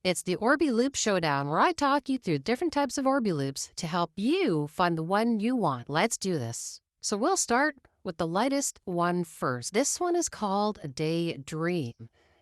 It's the Orbee Loop Showdown, where I talk you through different types of Orbee loops to help you find the one you want. Let's do this. So we'll start with the lightest one first. This one is called a Daydream.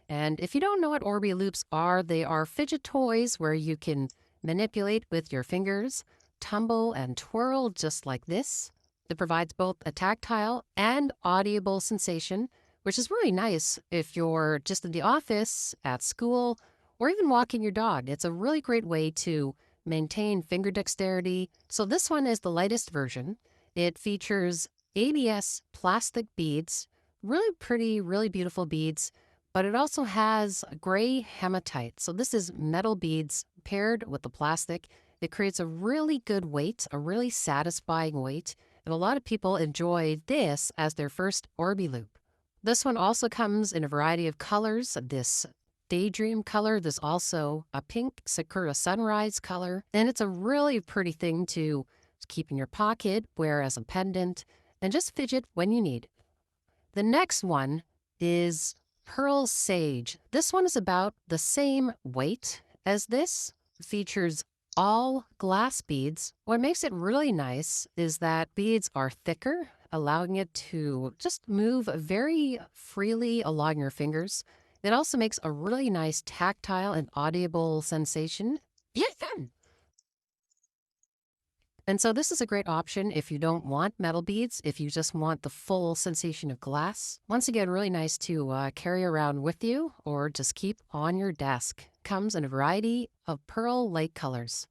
And if you don't know what Orbee loops are, they are fidget toys where you can manipulate with your fingers, tumble and twirl just like this. It provides both a tactile and audible sensation, which is really nice if you're just in the office, at school, or even walking your dog. It's a really great way to maintain finger dexterity. So this one is the lightest version. It features ABS plastic beads, really pretty, really beautiful beads, but it also has gray hematite. So this is metal beads paired with the plastic. It creates a really good weight, a really satisfying weight, and a lot of people enjoy this as their first Orbee loop. This one also comes in a variety of colors. This Daydream color, there's also a pink Sakura Sunrise color, and it's a really pretty thing to keep in your pocket, wear as a pendant, and just fidget when you need. The next one is Pearl Sage. This one is about the same weight as this. It features all glass beads. What makes it really nice is that beads are thicker, allowing it to just move very freely along your fingers. It also makes a really nice tactile and audible sensation. And so this is a great option if you don't want metal beads, if you just want the full sensation of glass. Once again, really nice to carry around with you or just keep on your desk. Comes in a variety of pearl light colors.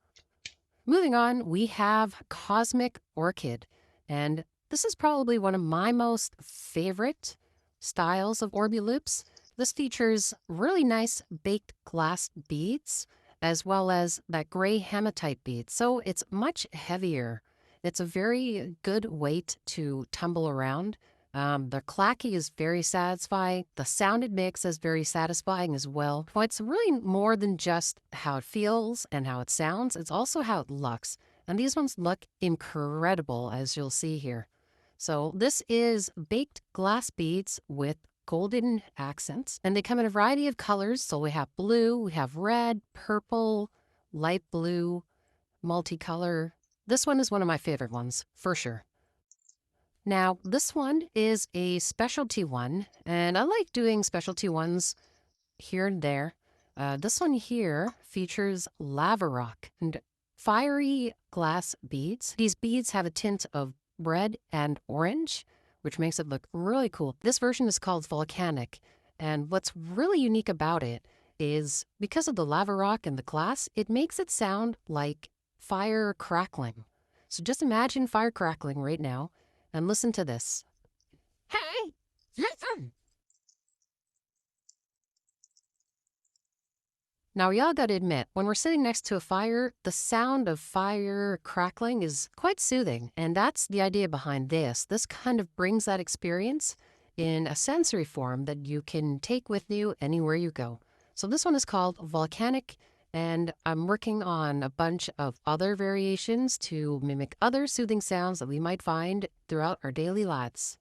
Moving on, we have Cosmic Orchid. And this is probably one of my most favorite styles of Orbee loops. This features really nice baked glass beads as well as that gray hematite bead. So it's much heavier. It's a very good weight to tumble around. The clacky is very satisfying. The sound it makes is very satisfying as well. But it's really more than just how it feels and how it sounds. It's also how it looks. And these ones look incredible, as you'll see here. So this is baked glass beads with golden accents, and they come in a variety of colors. So we have blue, we have red, purple, light blue, multicolor. This one is one of my favorite ones, for sure. Now, this one is a specialty one, and I like doing specialty ones here and there. This one here features lava rock and fiery glass beads. These beads have a tint of red and orange, which makes it look really cool. This version is called Volcanic, and what's really unique about it is because of the lava rock and the glass, it makes it sound like fire crackling. So just imagine fire crackling right now and listen to this. Hey, listen! Now, y'all gotta admit, when we're sitting next to a fire, the sound of fire crackling is quite soothing, and that's the idea behind this. This kind of brings that experience in a sensory form that you can take with you anywhere you go. So this one is called Volcanic, and I'm working on a bunch of other variations to mimic other soothing sounds that we might find throughout our daily lives.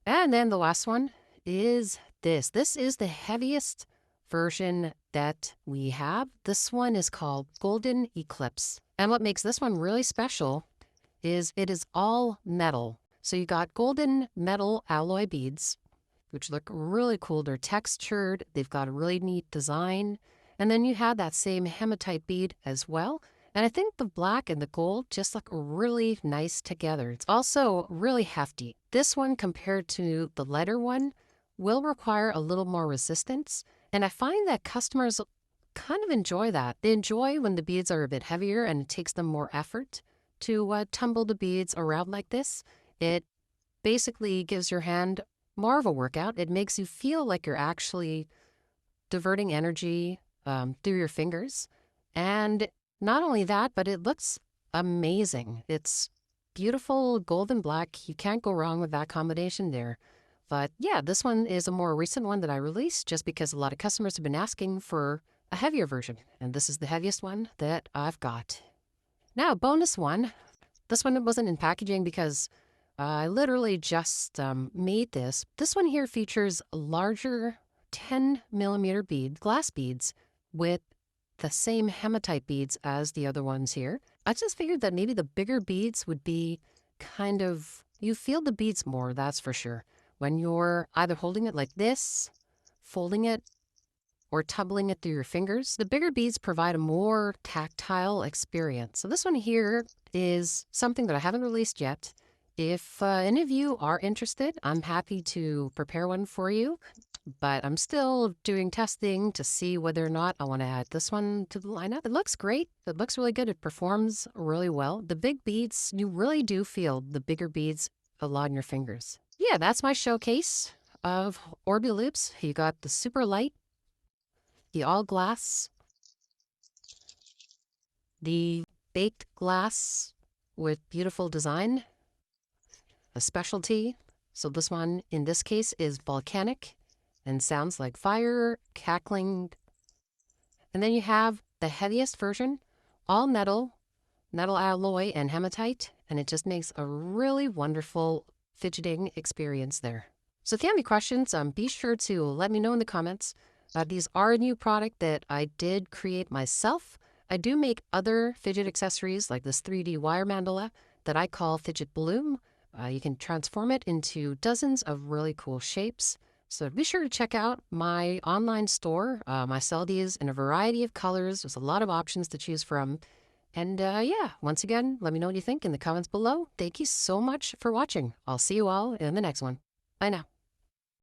And then the last one is this. This is the heaviest version that we have. This one is called Golden Eclipse. And what makes this one really special is it is all metal. So you got golden metal alloy beads, which look really cool. They're textured. They've got a really neat design. And then you have that same hematite bead as well. And I think the black and the gold just look really nice together. It's also really hefty. This one, compared to the lighter one, will require a little more resistance. And I find that customers kind of enjoy that. They enjoy when the beads are a bit heavier and it takes them more effort to tumble the beads around like this. It basically gives your hand more of a workout. It makes you feel like you're actually diverting energy through your fingers. And not only that, but it looks amazing. It's beautiful golden black. You can't go wrong with that combination there. But yeah, this one is a more recent one that I released just because a lot of customers have been asking for a heavier version. And this is the heaviest one that I've got. Now, bonus one. This one wasn't in packaging because I literally just made this. This one here features larger 10 millimeter glass beads with the same hematite beads as the other ones here. I just figured that maybe the bigger beads would be kind of, you feel the beads more, that's for sure. When you're either holding it like this, folding it, or tumbling it through your fingers, the bigger beads provide a more tactile experience. So this one here is something that I haven't released yet. If any of you are interested, I'm happy to prepare one for you, but I'm still doing testing to see whether or not I want to add this one to the lineup. It looks great. It looks really good. It performs really well. The big beads, you really do feel the bigger beads a lot in your fingers. Yeah, that's my showcase of Orbee loops. You got the super light, the all glass, the baked glass with beautiful design, a specialty. So this one, in this case, is volcanic and sounds like fire, cackling. And then you have the heaviest version, all metal alloy and hematite, and it just makes a really wonderful fidgeting experience there. So if you have any questions, be sure to let me know in the comments. These are a new product that I did create myself. I do make other fidget accessories like this 3D wire mandala that I call Fidget Bloom. You can transform it into dozens of really cool shapes. So be sure to check out my online store. I sell these in a variety of colors. There's a lot of options to choose from. And yeah, once again, let me know what you think in the comments below. Thank you so much for watching. I'll see you all in the next one. Bye now.